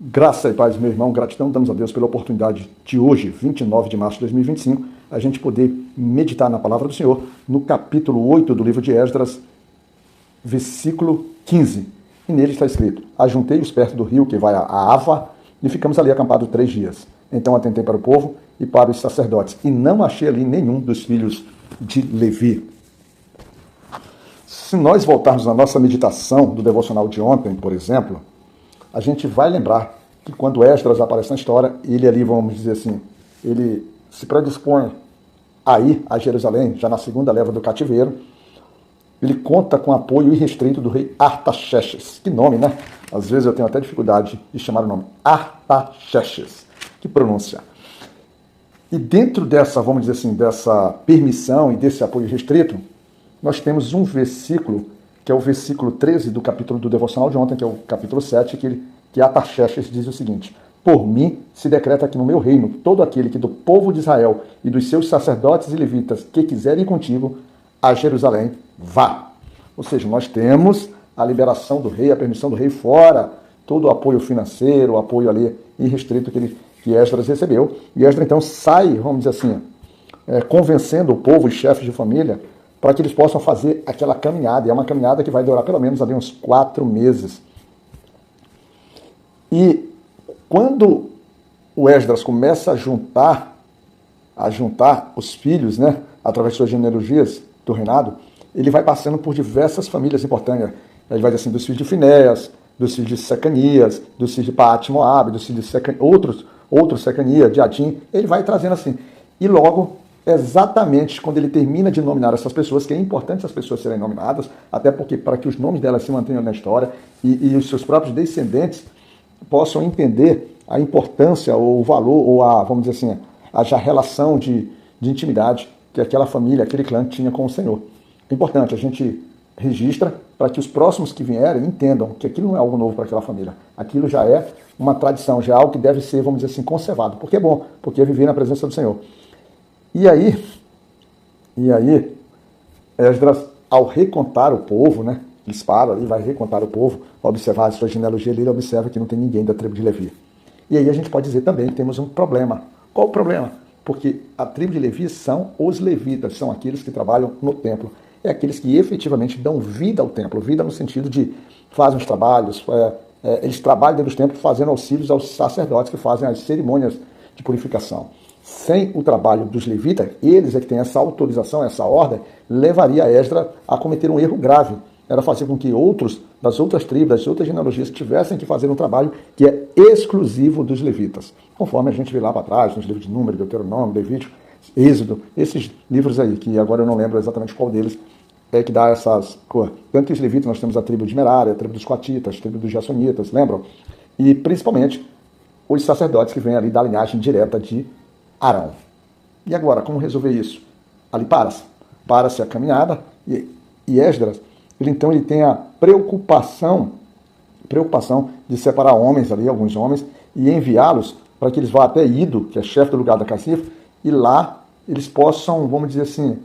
Graça e paz, meu irmão, gratidão damos a Deus pela oportunidade de hoje, 29 de março de 2025, a gente poder meditar na palavra do Senhor no capítulo 8 do livro de Esdras, versículo 15. E nele está escrito: ajuntei-os perto do rio que vai a Ava e ficamos ali acampados 3 dias. Então atentei para o povo e para os sacerdotes e não achei ali nenhum dos filhos de Levi. Se nós voltarmos à nossa meditação do devocional de ontem, por exemplo, a gente vai lembrar que quando Esdras aparece na história, ele ali, vamos dizer assim, ele se predispõe a ir a Jerusalém, já na segunda leva do cativeiro. Ele conta com apoio irrestrito do rei Artaxerxes. Que nome, né? Às vezes eu tenho até dificuldade de chamar o nome. Artaxerxes. Que pronúncia. E dentro dessa, vamos dizer assim, dessa permissão e desse apoio restrito, nós temos um versículo, que é o versículo 13 do capítulo do devocional de ontem, que é o capítulo 7, que Artaxerxes diz o seguinte: por mim se decreta aqui no meu reino, todo aquele que do povo de Israel e dos seus sacerdotes e levitas que quiserem ir contigo a Jerusalém, vá. Ou seja, nós temos a liberação do rei, a permissão do rei, fora todo o apoio financeiro, o apoio ali irrestrito que Esdras recebeu. E Esdras então sai, vamos dizer assim, convencendo o povo e chefes de família para que eles possam fazer aquela caminhada. E é uma caminhada que vai durar pelo menos ali uns 4 meses. E quando o Esdras começa a juntar os filhos, né, através de suas genealogias do reinado, ele vai passando por diversas famílias importantes. Ele vai dizer assim, dos filhos de Finéias, dos filhos de Secanias, dos filhos de Paate Moabe, dos filhos de outros Secanias, de Adim. Ele vai trazendo assim. E logo, exatamente quando ele termina de nominar essas pessoas, que é importante as pessoas serem nominadas, até porque para que os nomes delas se mantenham na história e os seus próprios descendentes possam entender a importância ou o valor ou a, vamos dizer assim, a relação de intimidade que aquela família, aquele clã tinha com o Senhor. É importante, a gente registra para que os próximos que vierem entendam que aquilo não é algo novo para aquela família. Aquilo já é uma tradição, já é algo que deve ser, vamos dizer assim, conservado. Porque é bom, porque é viver na presença do Senhor. E aí, Esdras, ao recontar o povo, né, eles param ali, vai recontar o povo, observar a sua genealogia ali, ele observa que não tem ninguém da tribo de Levi. E aí a gente pode dizer também que temos um problema. Qual o problema? Porque a tribo de Levi são os levitas, são aqueles que trabalham no templo. É aqueles que efetivamente dão vida ao templo, vida no sentido de fazem os trabalhos, eles trabalham dentro dos templos fazendo auxílios aos sacerdotes que fazem as cerimônias de purificação. Sem o trabalho dos levitas, eles é que têm essa autorização, essa ordem, levaria Esdras a cometer um erro grave. Era fazer com que outros, das outras tribos, das outras genealogias, tivessem que fazer um trabalho que é exclusivo dos levitas. Conforme a gente vê lá para trás, nos livros de Número, Deuteronômio, Levítico, Êxodo, esses livros aí, que agora eu não lembro exatamente qual deles é que dá essas coisas. Tanto que os levitas nós temos a tribo de Merari, a tribo dos Coatitas, a tribo dos Jassonitas, lembram? E principalmente os sacerdotes que vêm ali da linhagem direta de Arão. E agora, como resolver isso? Ali para-se a caminhada e Esdras, ele tem a preocupação de separar homens ali, alguns homens, e enviá-los para que eles vá até Ido, que é chefe do lugar da Cacife, e lá eles possam, vamos dizer assim,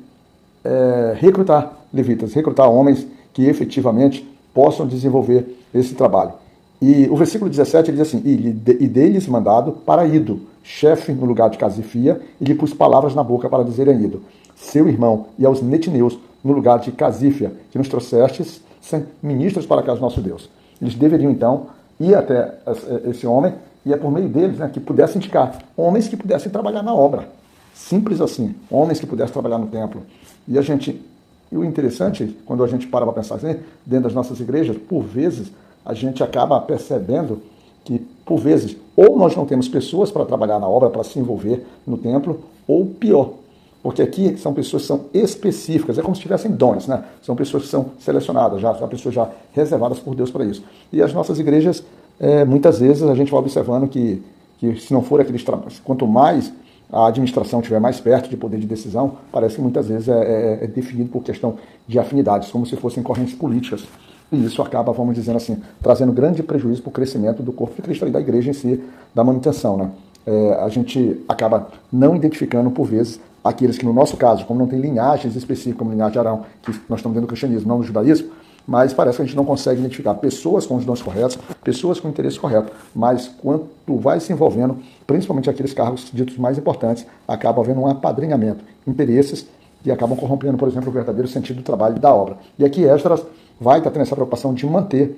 recrutar levitas, recrutar homens que efetivamente possam desenvolver esse trabalho. E o versículo 17 ele diz assim: e dei-lhes mandado para Ido, chefe no lugar de Casifia, e lhe pus palavras na boca para dizer a Ido, seu irmão, e aos netineus, no lugar de Casífia, que nos trouxestes ministros para a casa do nosso Deus. Eles deveriam, então, ir até esse homem, e é por meio deles, né, que pudessem indicar homens que pudessem trabalhar na obra. Simples assim, homens que pudessem trabalhar no templo. E o interessante, quando a gente para pensar assim, dentro das nossas igrejas, por vezes, a gente acaba percebendo que, por vezes, ou nós não temos pessoas para trabalhar na obra, para se envolver no templo, ou pior, porque aqui são pessoas que são específicas, é como se tivessem dons, né? São pessoas que são selecionadas, são pessoas já reservadas por Deus para isso. E as nossas igrejas, muitas vezes, a gente vai observando que se não for aqueles trabalhos, quanto mais a administração estiver mais perto de poder de decisão, parece que muitas vezes é definido por questão de afinidades, como se fossem correntes políticas. E isso acaba, vamos dizer assim, trazendo grande prejuízo para o crescimento do corpo de Cristo e da igreja em si, da manutenção, né? A gente acaba não identificando, por vezes, aqueles que, no nosso caso, como não tem linhagens específicas, como linhagem de Arão, que nós estamos dentro do cristianismo, não do judaísmo, mas parece que a gente não consegue identificar pessoas com os dons corretos, pessoas com o interesse correto. Mas quando vai se envolvendo, principalmente aqueles cargos ditos mais importantes, acaba havendo um apadrinhamento, interesses que acabam corrompendo, por exemplo, o verdadeiro sentido do trabalho e da obra. E aqui Esdras vai estar tendo essa preocupação de manter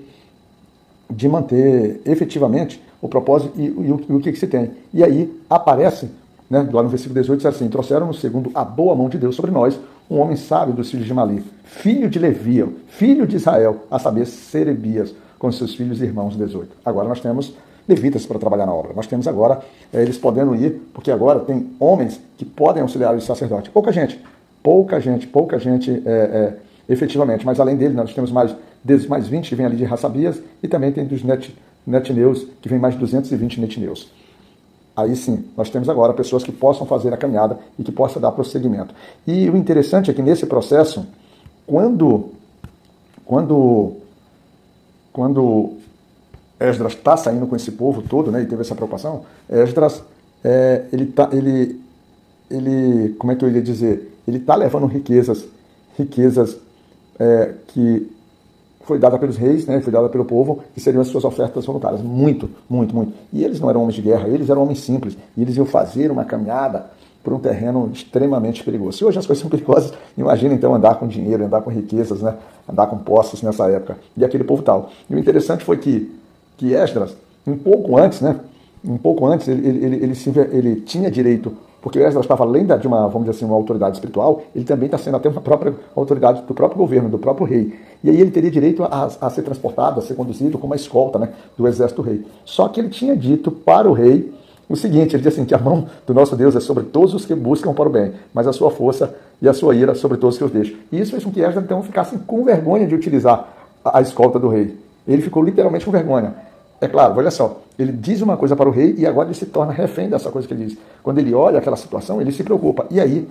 efetivamente o propósito e o que se tem. E aí aparece, né, lá no versículo 18, diz assim: trouxeram-nos segundo a boa mão de Deus sobre nós, um homem sábio dos filhos de Mali, filho de Levi, filho de Israel, a saber, Serebias, com seus filhos e irmãos. 18. Agora nós temos levitas para trabalhar na obra. Nós temos agora eles podendo ir, porque agora tem homens que podem auxiliar os sacerdotes. Pouca gente, efetivamente, mas além dele nós temos mais 20 que vem ali de Hassabias e também tem dos netneus, que vem mais 220 netneus. Aí sim, nós temos agora pessoas que possam fazer a caminhada e que possam dar prosseguimento. E o interessante é que nesse processo, quando Esdras está saindo com esse povo todo, né, e teve essa preocupação, Esdras, como é que eu ia dizer? Ele está levando riquezas que foi dada pelos reis, né, foi dada pelo povo, que seriam as suas ofertas voluntárias. Muito. E eles não eram homens de guerra, eles eram homens simples. E eles iam fazer uma caminhada por um terreno extremamente perigoso. Se hoje as coisas são perigosas, imagina então andar com dinheiro, andar com riquezas, né, andar com posses nessa época. E aquele povo tal. E o interessante foi que Esdras, um pouco antes, ele tinha direito, porque Esdras estava além de uma, vamos dizer assim, uma autoridade espiritual, ele também está sendo até uma própria autoridade do próprio governo, do próprio rei. E aí ele teria direito a ser transportado, a ser conduzido como uma escolta, né, do exército do rei. Só que ele tinha dito para o rei o seguinte: ele disse assim, que a mão do nosso Deus é sobre todos os que buscam para o bem, mas a sua força e a sua ira sobre todos os que os deixam. E isso fez com que Esdras então ficasse com vergonha de utilizar a escolta do rei. Ele ficou literalmente com vergonha. É claro, olha só, ele diz uma coisa para o rei e agora ele se torna refém dessa coisa que ele diz. Quando ele olha aquela situação, ele se preocupa. E aí,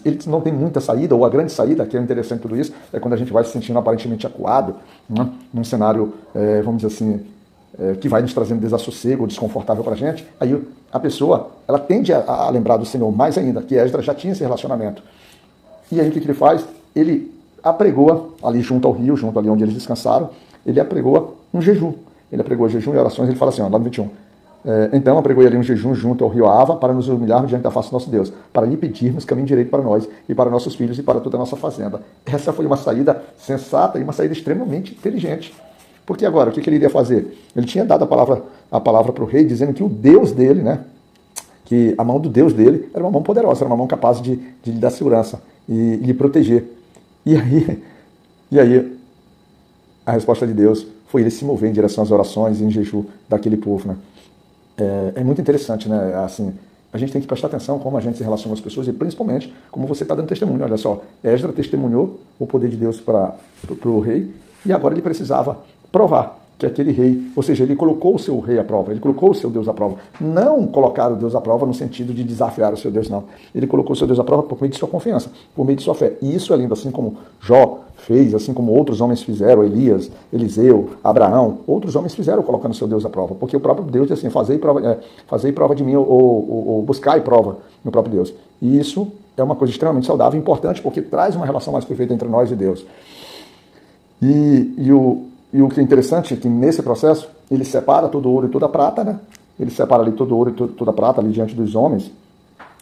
ele não tem muita saída, ou a grande saída, que é interessante tudo isso, é quando a gente vai se sentindo aparentemente acuado, né, num cenário, vamos dizer assim, que vai nos trazendo desassossego, desconfortável para a gente. Aí a pessoa, ela tende a lembrar do Senhor mais ainda, que Esdras já tinha esse relacionamento. E aí o que ele faz? Ele apregoa, ali junto ao rio, junto ali onde eles descansaram, ele apregoa um jejum. Ele apregou jejum e orações, ele fala assim, ó, lá no 21. Então apregou ali um jejum junto ao rio Ava para nos humilharmos diante da face do nosso Deus, para lhe pedirmos caminho direito para nós e para nossos filhos e para toda a nossa fazenda. Essa foi uma saída sensata e uma saída extremamente inteligente. Porque agora, o que ele iria fazer? Ele tinha dado a palavra para o rei, dizendo que o Deus dele, né, que a mão do Deus dele era uma mão poderosa, era uma mão capaz de lhe dar segurança e lhe proteger. E aí a resposta de Deus foi ele se mover em direção às orações e em jejum daquele povo, né? É muito interessante, né? Assim, a gente tem que prestar atenção como a gente se relaciona com as pessoas e principalmente como você está dando testemunho. Olha só, Esdras testemunhou o poder de Deus para o rei e agora ele precisava provar que aquele rei, ou seja, ele colocou o seu rei à prova, ele colocou o seu Deus à prova. Não colocar o Deus à prova no sentido de desafiar o seu Deus, não. Ele colocou o seu Deus à prova por meio de sua confiança, por meio de sua fé. E isso é lindo, assim como Jó fez, assim como outros homens fizeram, Elias, Eliseu, Abraão, outros homens fizeram colocando o seu Deus à prova, porque o próprio Deus diz assim, fazei prova de mim, ou buscai prova no próprio Deus. E isso é uma coisa extremamente saudável e importante, porque traz uma relação mais perfeita entre nós e Deus. E o que é interessante é que nesse processo, ele separa todo o ouro e toda a prata, né? Ele separa ali todo o ouro e toda a prata ali diante dos homens,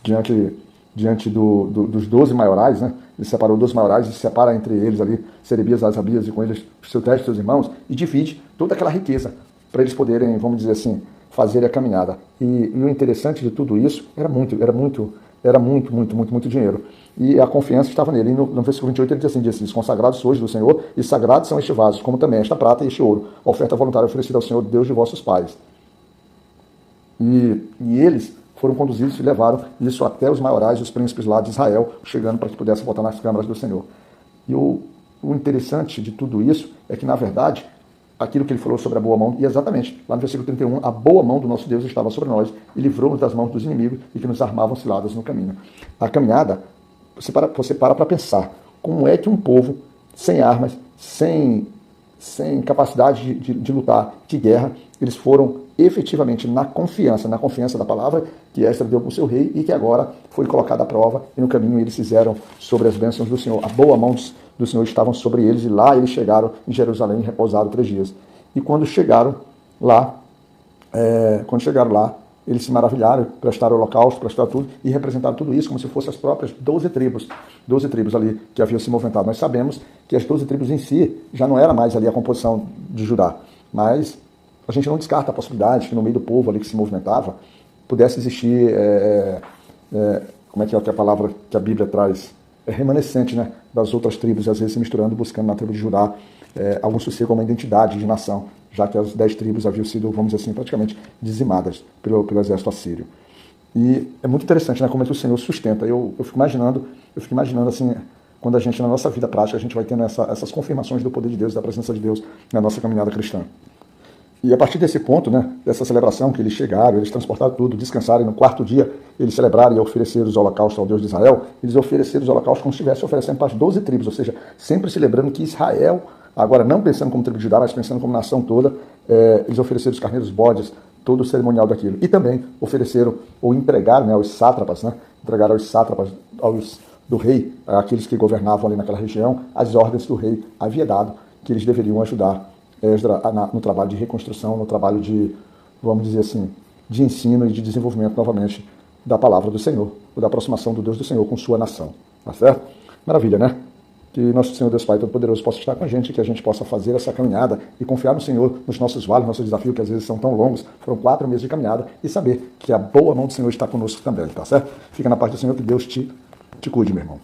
diante dos 12 maiorais, né? Ele separou 12 maiorais e separa entre eles ali Serebias, Asabias e com eles seus 10 seus irmãos e divide toda aquela riqueza para eles poderem, vamos dizer assim, fazer a caminhada. E o interessante de tudo isso era muito dinheiro. E a confiança estava nele. E no versículo 28 ele diz assim, consagrados sois do Senhor, e sagrados são estes vasos, como também esta prata e este ouro, oferta voluntária oferecida ao Senhor, Deus de vossos pais. E eles foram conduzidos e levaram isso até os maiorais e os príncipes lá de Israel, chegando para que pudessem botar nas câmaras do Senhor. E o interessante de tudo isso é que, na verdade, aquilo que ele falou sobre a boa mão, e exatamente, lá no versículo 31, a boa mão do nosso Deus estava sobre nós e livrou-nos das mãos dos inimigos e que nos armavam ciladas no caminho. A caminhada, você para para pensar, como é que um povo sem armas, sem capacidade de lutar, de guerra, eles foram efetivamente na confiança da palavra que Esdras deu para o seu rei e que agora foi colocada à prova, e no caminho eles fizeram sobre as bênçãos do Senhor. A boa mão do Senhor estavam sobre eles, e lá eles chegaram em Jerusalém e repousaram 3 dias. E quando chegaram lá, eles se maravilharam, prestaram holocausto, prestaram tudo e representaram tudo isso como se fossem as próprias 12 tribos ali que haviam se movimentado. Nós sabemos que as 12 tribos em si já não era mais ali a composição de Judá, mas a gente não descarta a possibilidade que no meio do povo ali que se movimentava pudesse existir, como é que é a palavra que a Bíblia traz? Remanescente, né, das outras tribos, às vezes se misturando, buscando na tribo de Judá algum sossego, uma identidade de nação, já que as 10 tribos haviam sido, vamos dizer assim, praticamente dizimadas pelo exército assírio. E é muito interessante, né, como é que o Senhor sustenta. Eu fico imaginando assim, quando a gente, na nossa vida prática, a gente vai tendo essas confirmações do poder de Deus, da presença de Deus na nossa caminhada cristã. E a partir desse ponto, né, dessa celebração que eles chegaram, eles transportaram tudo, descansaram, e no 4º dia eles celebraram e ofereceram os holocaustos ao Deus de Israel. Eles ofereceram os holocaustos como se estivessem oferecendo para as 12 tribos, ou seja, sempre celebrando que Israel, agora não pensando como tribo de Judá, mas pensando como nação toda, eles ofereceram os carneiros, bodes, todo o cerimonial daquilo. E também ofereceram, ou entregaram, né, aos sátrapas, do rei, aqueles que governavam ali naquela região, as ordens que o rei havia dado, que eles deveriam ajudar Esdras no trabalho de reconstrução, no trabalho de, vamos dizer assim, de ensino e de desenvolvimento novamente da palavra do Senhor, ou da aproximação do Deus do Senhor com sua nação. Tá certo? Maravilha, né? Que nosso Senhor Deus Pai Todo-Poderoso possa estar com a gente, que a gente possa fazer essa caminhada e confiar no Senhor, nos nossos vales, nossos desafios, que às vezes são tão longos, foram 4 meses de caminhada, e saber que a boa mão do Senhor está conosco também, tá certo? Fica na paz do Senhor, que Deus te cuide, meu irmão.